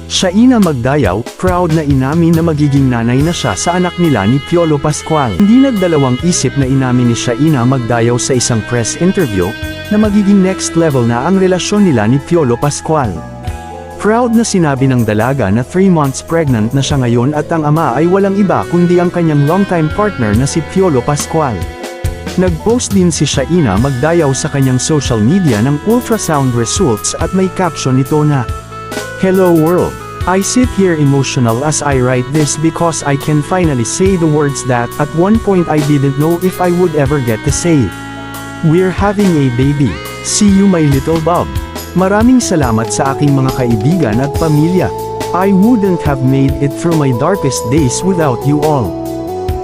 Shaina Magdayaw, proud na inamin na magiging nanay na siya sa anak nila ni Piolo Pascual. Hindi nagdalawang isip na inamin ni Shaina Magdayaw sa isang press interview, na magiging next level na ang relasyon nila ni Piolo Pascual. Proud na sinabi ng dalaga na 3 months pregnant na siya ngayon at ang ama ay walang iba kundi ang kanyang longtime partner na si Piolo Pascual. Nag-post din si Shaina Magdayaw sa kanyang social media ng ultrasound results at may caption nito na, "Hello world. I sit here emotional as I write this because I can finally say the words that at one point I didn't know if I would ever get to say. We're having a baby. See you my little Bob. Maraming salamat sa aking mga kaibigan at pamilya. I wouldn't have made it through my darkest days without you all.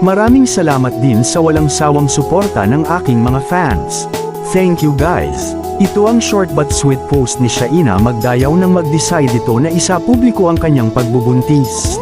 Maraming salamat din sa walang sawang suporta ng aking mga fans. Thank you guys." Ito ang short but sweet post ni Shaina Magdayaw nang mag-decide ito na isa publiko ang kanyang pagbubuntis.